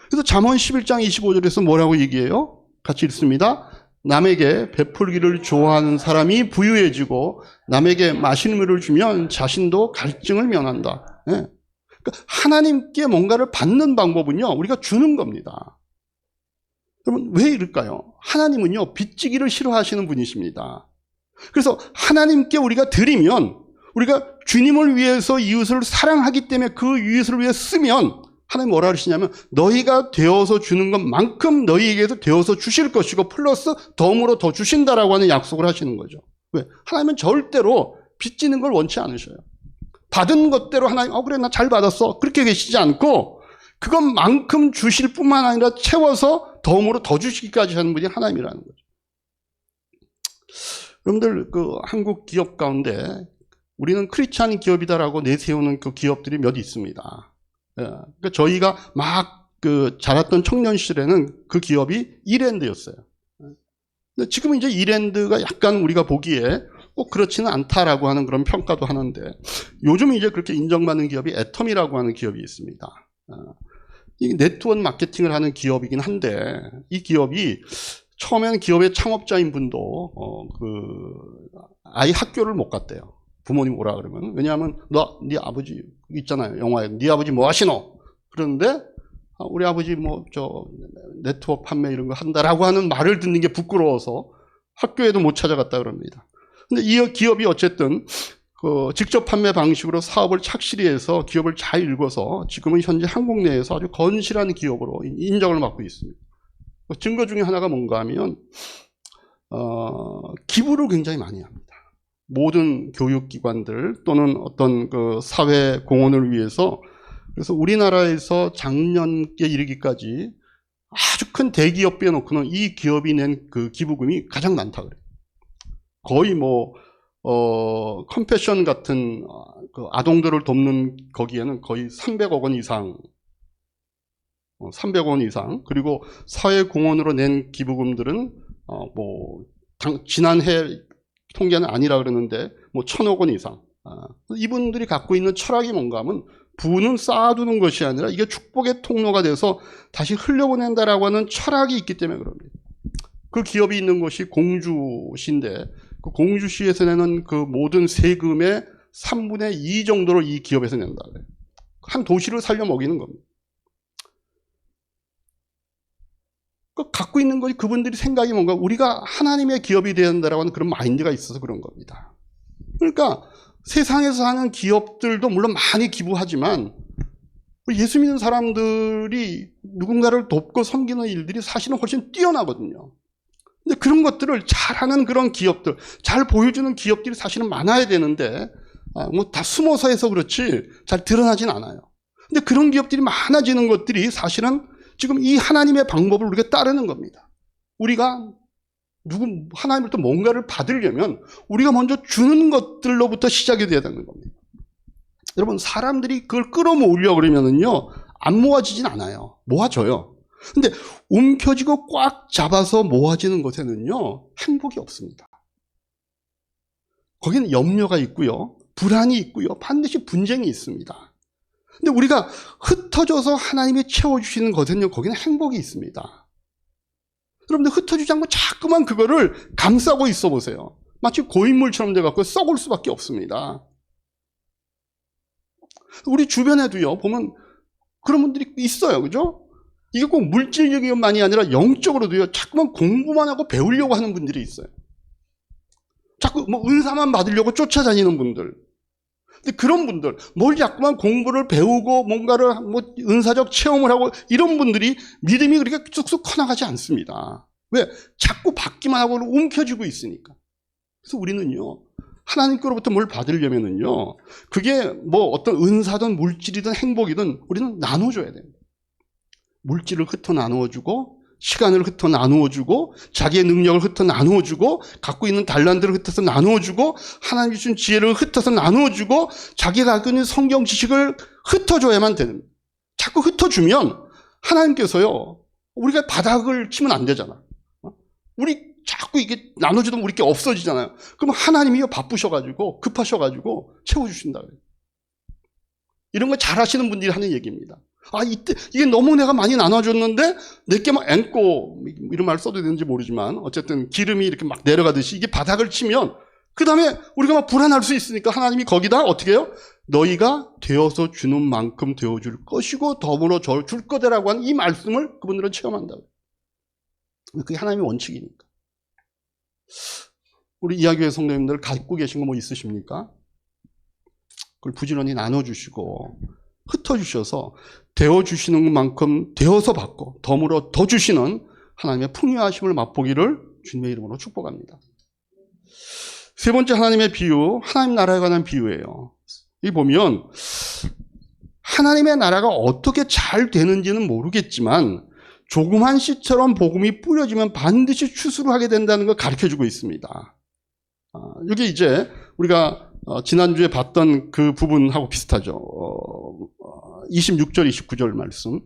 그래서 잠언 11장 25절에서 뭐라고 얘기해요? 같이 읽습니다. 남에게 베풀기를 좋아하는 사람이 부유해지고 남에게 맛있는 물을 주면 자신도 갈증을 면한다. 네. 그러니까 하나님께 뭔가를 받는 방법은요 우리가 주는 겁니다. 그러면 왜 이럴까요? 하나님은요 빚지기를 싫어하시는 분이십니다. 그래서 하나님께 우리가 드리면, 우리가 주님을 위해서 이웃을 사랑하기 때문에 그 이웃을 위해 쓰면 하나님 뭐라 그러시냐면 너희가 되어서 주는 것만큼 너희에게서 되어서 주실 것이고 플러스 덤으로 더 주신다라고 하는 약속을 하시는 거죠. 왜? 하나님은 절대로 빚지는 걸 원치 않으셔요. 받은 것대로 하나님 그래 나 잘 받았어 그렇게 계시지 않고 그것만큼 주실 뿐만 아니라 채워서 덤으로 더 주시기까지 하는 분이 하나님이라는 거죠. 여러분들 그 한국 기업 가운데 우리는 크리스찬 기업이다라고 내세우는 그 기업들이 몇 있습니다. 그러니까 저희가 막 그 자랐던 청년 시절에는 그 기업이 이랜드였어요. 근데 지금은 이제 이랜드가 약간 우리가 보기에 꼭 그렇지는 않다라고 하는 그런 평가도 하는데, 요즘 이제 그렇게 인정받는 기업이 애텀이라고 하는 기업이 있습니다. 이 네트워크 마케팅을 하는 기업이긴 한데, 이 기업이 처음에는 기업의 창업자인 분도 아이 학교를 못 갔대요. 부모님 오라 그러면. 왜냐하면 네 아버지 있잖아요, 영화에 네 아버지 뭐 하시노? 그런데 우리 아버지 뭐 네트워크 판매 이런 거 한다라고 하는 말을 듣는 게 부끄러워서 학교에도 못 찾아갔다 그럽니다. 근데 이 기업이 어쨌든 그 직접 판매 방식으로 사업을 착실히 해서 기업을 잘 읽어서 지금은 현재 한국 내에서 아주 건실한 기업으로 인정을 받고 있습니다. 증거 중에 하나가 뭔가 하면 기부를 굉장히 많이 합니다. 모든 교육기관들 또는 어떤 그 사회 공헌을 위해서. 그래서 우리나라에서 작년에 이르기까지 아주 큰 대기업 빼놓고는 이 기업이 낸 그 기부금이 가장 많다 그래요. 거의 뭐 컴패션 같은 그 아동들을 돕는 거기에는 거의 300억 원 이상, 300억 원 이상. 그리고 사회 공헌으로 낸 기부금들은 지난해 통계는 아니라 그러는데 뭐 1,000억 원 이상. 이분들이 갖고 있는 철학이 뭔가 하면 부는 쌓아두는 것이 아니라 이게 축복의 통로가 돼서 다시 흘려보낸다라고 하는 철학이 있기 때문에 그럽니다. 그 기업이 있는 곳이 공주시인데, 그 공주시에서 내는 그 모든 세금의 3분의 2 정도를 이 기업에서 낸다 그래요. 한 도시를 살려 먹이는 겁니다. 갖고 있는 것이 그분들이 생각이 뭔가 우리가 하나님의 기업이 되어야 한다라고 하는 그런 마인드가 있어서 그런 겁니다. 그러니까 세상에서 하는 기업들도 물론 많이 기부하지만 예수 믿는 사람들이 누군가를 돕고 섬기는 일들이 사실은 훨씬 뛰어나거든요. 근데 그런 것들을 잘하는 그런 기업들, 잘 보여주는 기업들이 사실은 많아야 되는데 뭐 다 숨어서 해서 그렇지 잘 드러나진 않아요. 근데 그런 기업들이 많아지는 것들이 사실은 지금 이 하나님의 방법을 우리가 따르는 겁니다. 우리가 하나님으로부터 뭔가를 받으려면 우리가 먼저 주는 것들로부터 시작이 돼야 되는 겁니다. 여러분, 사람들이 그걸 끌어모으려고 그러면은요, 안 모아지진 않아요. 모아져요. 근데 움켜쥐고 꽉 잡아서 모아지는 것에는요, 행복이 없습니다. 거기는 염려가 있고요, 불안이 있고요, 반드시 분쟁이 있습니다. 근데 우리가 흩어져서 하나님이 채워주시는 것에는요, 거기는 행복이 있습니다. 여러분들 흩어지지 않고 자꾸만 그거를 감싸고 있어 보세요. 마치 고인물처럼 돼갖고 썩을 수밖에 없습니다. 우리 주변에도요, 보면 그런 분들이 있어요. 그죠? 이게 꼭 물질적이만이 아니라 영적으로도요, 자꾸만 공부만 하고 배우려고 하는 분들이 있어요. 자꾸 뭐 은사만 받으려고 쫓아다니는 분들. 근데 그런 분들, 뭘 자꾸만 공부를 배우고 뭔가를 뭐 은사적 체험을 하고 이런 분들이 믿음이 그렇게 쑥쑥 커나가지 않습니다. 왜? 자꾸 받기만 하고 움켜쥐고 있으니까. 그래서 우리는요, 하나님께로부터 뭘 받으려면은요, 그게 뭐 어떤 은사든 물질이든 행복이든 우리는 나눠줘야 됩니다. 물질을 흩어 나누어주고, 시간을 흩어 나누어주고, 자기의 능력을 흩어 나누어주고, 갖고 있는 달란트를 흩어서 나누어주고, 하나님이 주신 지혜를 흩어서 나누어주고, 자기가 갖고 있는 성경 지식을 흩어줘야만 되는. 자꾸 흩어주면 하나님께서요, 우리가 바닥을 치면 안 되잖아. 우리 자꾸 이게 나눠주다 보면 우리 게 없어지잖아요. 그럼 하나님이요, 바쁘셔가지고 급하셔가지고 채워주신다 그래요. 이런 거 잘하시는 분들이 하는 얘기입니다. 이때 이게 너무 내가 많이 나눠줬는데 내게만 앵꼬, 이런 말 써도 되는지 모르지만 어쨌든 기름이 이렇게 막 내려가듯이 이게 바닥을 치면 그 다음에 우리가 막 불안할 수 있으니까 하나님이 거기다 어떻게 해요? 너희가 되어서 주는 만큼 되어줄 것이고 더불어 줄 거다라고 하는 이 말씀을 그분들은 체험한다고요. 그게 하나님의 원칙이니까. 우리 이야기의 성도님들 갖고 계신 거 뭐 있으십니까? 그걸 부지런히 나눠주시고 흩어주셔서 되어주시는 만큼 되어서 받고 덤으로 더 주시는 하나님의 풍요하심을 맛보기를 주님의 이름으로 축복합니다. 세 번째 하나님의 비유, 하나님 나라에 관한 비유예요. 이 보면 하나님의 나라가 어떻게 잘 되는지는 모르겠지만 조그만 씨처럼 복음이 뿌려지면 반드시 추수를 하게 된다는 걸 가르쳐주고 있습니다. 여기 이제 우리가 지난주에 봤던 그 부분하고 비슷하죠. 26절, 29절 말씀.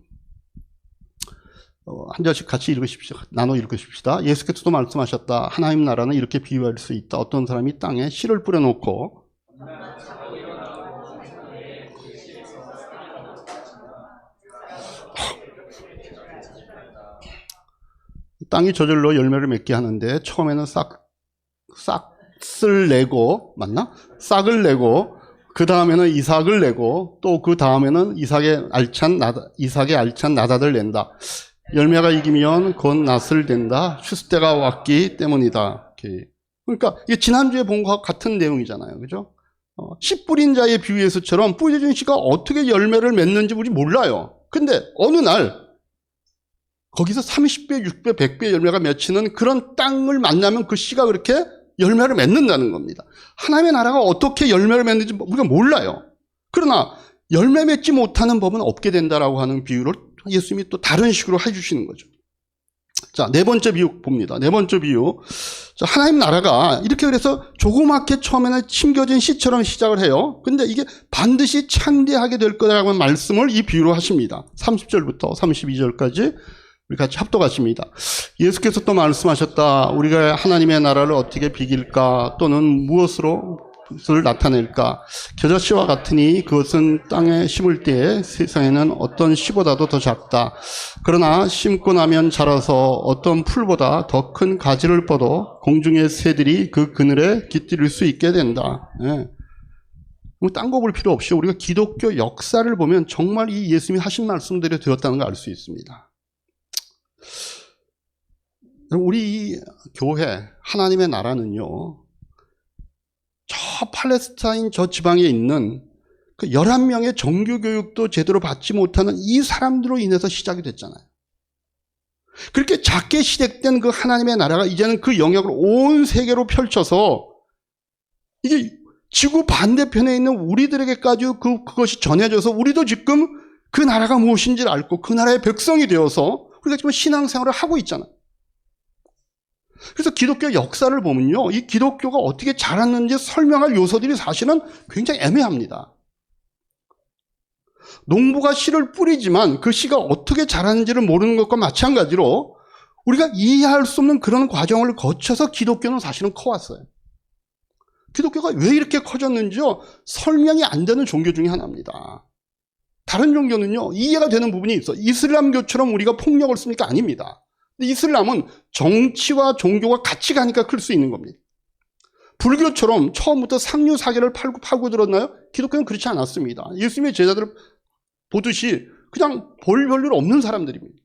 한 절씩 같이 읽으십시오. 나눠 읽으십시다. 예수께서도 말씀하셨다. 하나님 나라는 이렇게 비유할 수 있다. 어떤 사람이 땅에 씨를 뿌려놓고 땅이 저절로 열매를 맺게 하는데 처음에는 싹을 내고, 맞나? 싹을 내고, 그 다음에는 이삭을 내고, 또 그 다음에는 이삭의 알찬 나닷을 낸다. 열매가 익으면 곧 낫을 댄다. 추수 때가 왔기 때문이다. 이렇게. 그러니까 이게 지난주에 본 것과 같은 내용이잖아요. 그죠? 씨 뿌린 자의 비유에서처럼 뿌려진 씨가 어떻게 열매를 맺는지 우리 몰라요. 근데 어느 날 거기서 30배, 6배, 100배 열매가 맺히는 그런 땅을 만나면 그 씨가 그렇게 열매를 맺는다는 겁니다. 하나님의 나라가 어떻게 열매를 맺는지 우리가 몰라요. 그러나 열매 맺지 못하는 법은 없게 된다라고 하는 비유를 예수님이 또 다른 식으로 해주시는 거죠. 자, 네 번째 비유 봅니다. 네 번째 비유. 자, 하나님 나라가 이렇게 그래서 조그맣게 처음에는 심겨진 씨처럼 시작을 해요. 근데 이게 반드시 창대하게 될 거라고 하는 말씀을 이 비유로 하십니다. 30절부터 32절까지 우리 같이 합독하십니다. 예수께서 또 말씀하셨다. 우리가 하나님의 나라를 어떻게 비길까? 또는 무엇으로 그것을 나타낼까? 겨자씨와 같으니 그것은 땅에 심을 때에 세상에는 어떤 씨보다도 더 작다. 그러나 심고 나면 자라서 어떤 풀보다 더 큰 가지를 뻗어 공중의 새들이 그 그늘에 깃들일 수 있게 된다. 예. 딴 거 볼 필요 없이 우리가 기독교 역사를 보면 정말 이 예수님이 하신 말씀들이 되었다는 걸 알 수 있습니다. 우리 교회 하나님의 나라는요, 저 팔레스타인 저 지방에 있는 그 11명의 정규교육도 제대로 받지 못하는 이 사람들로 인해서 시작이 됐잖아요. 그렇게 작게 시작된 그 하나님의 나라가 이제는 그 영역을 온 세계로 펼쳐서 이게 지구 반대편에 있는 우리들에게까지 그것이 전해져서 우리도 지금 그 나라가 무엇인지를 알고 그 나라의 백성이 되어서 우리가 지금 신앙생활을 하고 있잖아요. 그래서 기독교 역사를 보면요, 이 기독교가 어떻게 자랐는지 설명할 요소들이 사실은 굉장히 애매합니다. 농부가 씨를 뿌리지만 그 씨가 어떻게 자랐는지를 모르는 것과 마찬가지로 우리가 이해할 수 없는 그런 과정을 거쳐서 기독교는 사실은 커왔어요. 기독교가 왜 이렇게 커졌는지요, 설명이 안 되는 종교 중에 하나입니다. 다른 종교는요, 이해가 되는 부분이 있어. 이슬람교처럼 우리가 폭력을 씁니까? 아닙니다. 근데 이슬람은 정치와 종교가 같이 가니까 클 수 있는 겁니다. 불교처럼 처음부터 상류 사계를 파고 들었나요? 기독교는 그렇지 않았습니다. 예수님의 제자들을 보듯이 그냥 별일 없는 사람들입니다.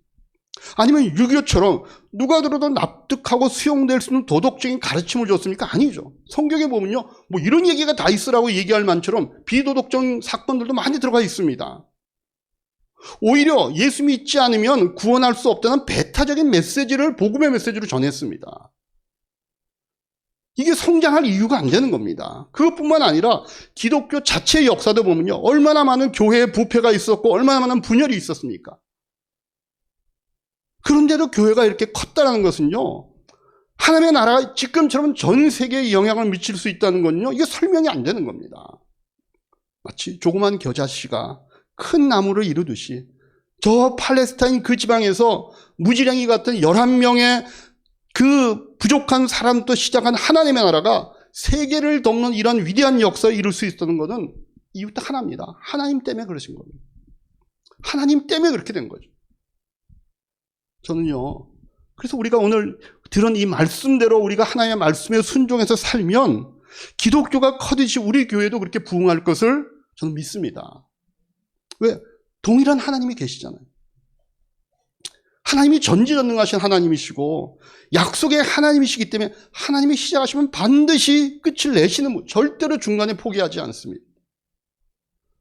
아니면 유교처럼 누가 들어도 납득하고 수용될 수 있는 도덕적인 가르침을 줬습니까? 아니죠. 성경에 보면요, 뭐 이런 얘기가 다 있으라고 얘기할 만처럼 비도덕적인 사건들도 많이 들어가 있습니다. 오히려 예수 믿지 않으면 구원할 수 없다는 배타적인 메시지를 복음의 메시지로 전했습니다. 이게 성장할 이유가 안 되는 겁니다. 그것뿐만 아니라 기독교 자체의 역사도 보면요, 얼마나 많은 교회의 부패가 있었고 얼마나 많은 분열이 있었습니까? 그런데도 교회가 이렇게 컸다는 것은요, 하나님의 나라가 지금처럼 전 세계에 영향을 미칠 수 있다는 건요, 이게 설명이 안 되는 겁니다. 마치 조그만 겨자씨가 큰 나무를 이루듯이 저 팔레스타인 그 지방에서 무지랭이 같은 11명의 그 부족한 사람도 시작한 하나님의 나라가 세계를 덮는 이런 위대한 역사를 이룰 수 있었던 것은 이유가 하나입니다. 하나님 때문에 그러신 겁니다. 하나님 때문에 그렇게 된 거죠. 저는요, 그래서 우리가 오늘 들은 이 말씀대로 우리가 하나님의 말씀에 순종해서 살면 기독교가 커듯이 우리 교회도 그렇게 부흥할 것을 저는 믿습니다. 왜? 동일한 하나님이 계시잖아요. 하나님이 전지전능하신 하나님이시고 약속의 하나님이시기 때문에 하나님이 시작하시면 반드시 끝을 내시는, 절대로 중간에 포기하지 않습니다.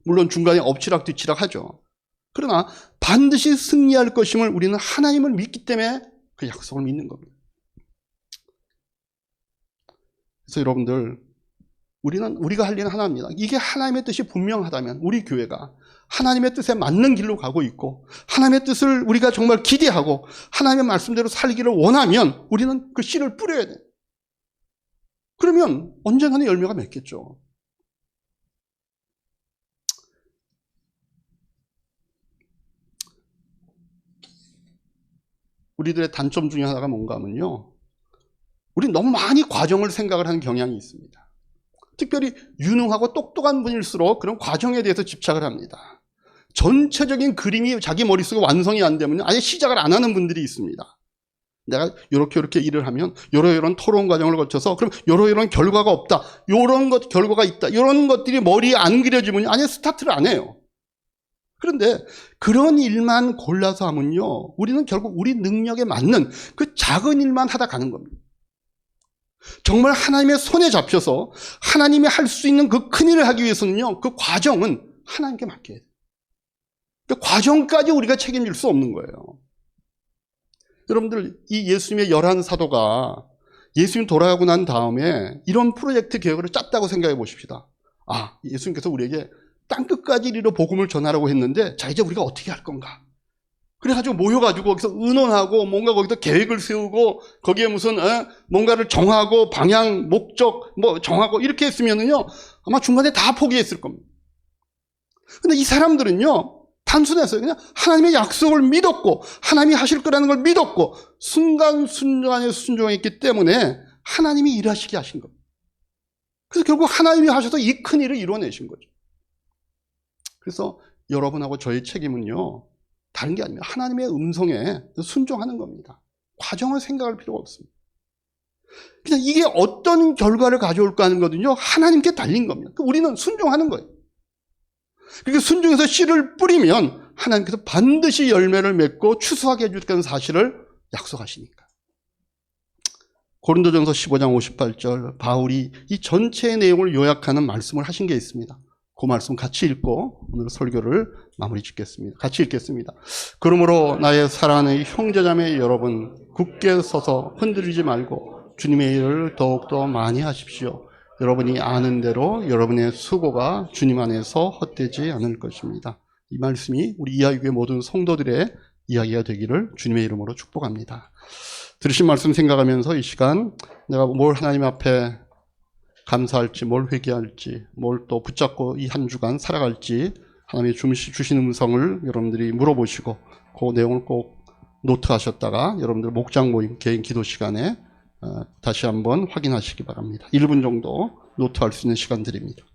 물론 중간에 엎치락뒤치락 하죠. 그러나 반드시 승리할 것임을 우리는 하나님을 믿기 때문에 그 약속을 믿는 겁니다. 그래서 여러분들, 우리가 할 일은 하나입니다. 이게 하나님의 뜻이 분명하다면 우리 교회가 하나님의 뜻에 맞는 길로 가고 있고 하나님의 뜻을 우리가 정말 기대하고 하나님의 말씀대로 살기를 원하면 우리는 그 씨를 뿌려야 돼요. 그러면 언젠가는 열매가 맺겠죠. 우리들의 단점 중에 하나가 뭔가 하면요, 우리 너무 많이 과정을 생각을 하는 경향이 있습니다. 특별히 유능하고 똑똑한 분일수록 그런 과정에 대해서 집착을 합니다. 전체적인 그림이 자기 머릿속에 완성이 안 되면 아예 시작을 안 하는 분들이 있습니다. 내가 이렇게 일을 하면 이런 토론 과정을 거쳐서 그럼 이런 결과가 없다, 이런 것 결과가 있다, 이런 것들이 머리에 안 그려지면 아예 스타트를 안 해요. 그런데 그런 일만 골라서 하면요, 우리는 결국 우리 능력에 맞는 그 작은 일만 하다 가는 겁니다. 정말 하나님의 손에 잡혀서 하나님이 할 수 있는 그 큰 일을 하기 위해서는요, 그 과정은 하나님께 맡겨야 돼요. 그 과정까지 우리가 책임질 수 없는 거예요. 여러분들, 이 예수님의 11사도가 예수님 돌아가고 난 다음에 이런 프로젝트 계획을 짰다고 생각해 보십시다. 예수님께서 우리에게 땅끝까지 이르러 복음을 전하라고 했는데, 자, 이제 우리가 어떻게 할 건가? 그래가지고 모여가지고 거기서 의논하고 뭔가 거기서 계획을 세우고 거기에 무슨 뭔가를 정하고 방향, 목적 정하고 이렇게 했으면은요, 아마 중간에 다 포기했을 겁니다. 근데 이 사람들은요, 단순했어요. 그냥 하나님의 약속을 믿었고 하나님이 하실 거라는 걸 믿었고 순간순간에 순종했기 때문에 하나님이 일하시게 하신 겁니다. 그래서 결국 하나님이 하셔서 이 큰 일을 이루어내신 거죠. 그래서 여러분하고 저의 책임은요, 다른 게 아닙니다. 하나님의 음성에 순종하는 겁니다. 과정을 생각할 필요가 없습니다. 그냥 이게 어떤 결과를 가져올까 하는 거든요, 하나님께 달린 겁니다. 우리는 순종하는 거예요. 그렇게 순종해서 씨를 뿌리면 하나님께서 반드시 열매를 맺고 추수하게 해주겠다는 사실을 약속하시니까. 고린도전서 15장 58절 바울이 이 전체의 내용을 요약하는 말씀을 하신 게 있습니다. 그 말씀 같이 읽고 오늘 설교를 마무리 짓겠습니다. 같이 읽겠습니다. 그러므로 나의 사랑하는 형제자매 여러분, 굳게 서서 흔들리지 말고 주님의 일을 더욱더 많이 하십시오. 여러분이 아는 대로 여러분의 수고가 주님 안에서 헛되지 않을 것입니다. 이 말씀이 우리 이하교회 모든 성도들의 이야기가 되기를 주님의 이름으로 축복합니다. 들으신 말씀 생각하면서 이 시간 내가 뭘 하나님 앞에 감사할지, 뭘 회개할지, 뭘 또 붙잡고 이 한 주간 살아갈지 하나님이 주신 음성을 여러분들이 물어보시고 그 내용을 꼭 노트하셨다가 여러분들 목장 모임 개인 기도 시간에 다시 한번 확인하시기 바랍니다. 1분 정도 노트할 수 있는 시간 드립니다.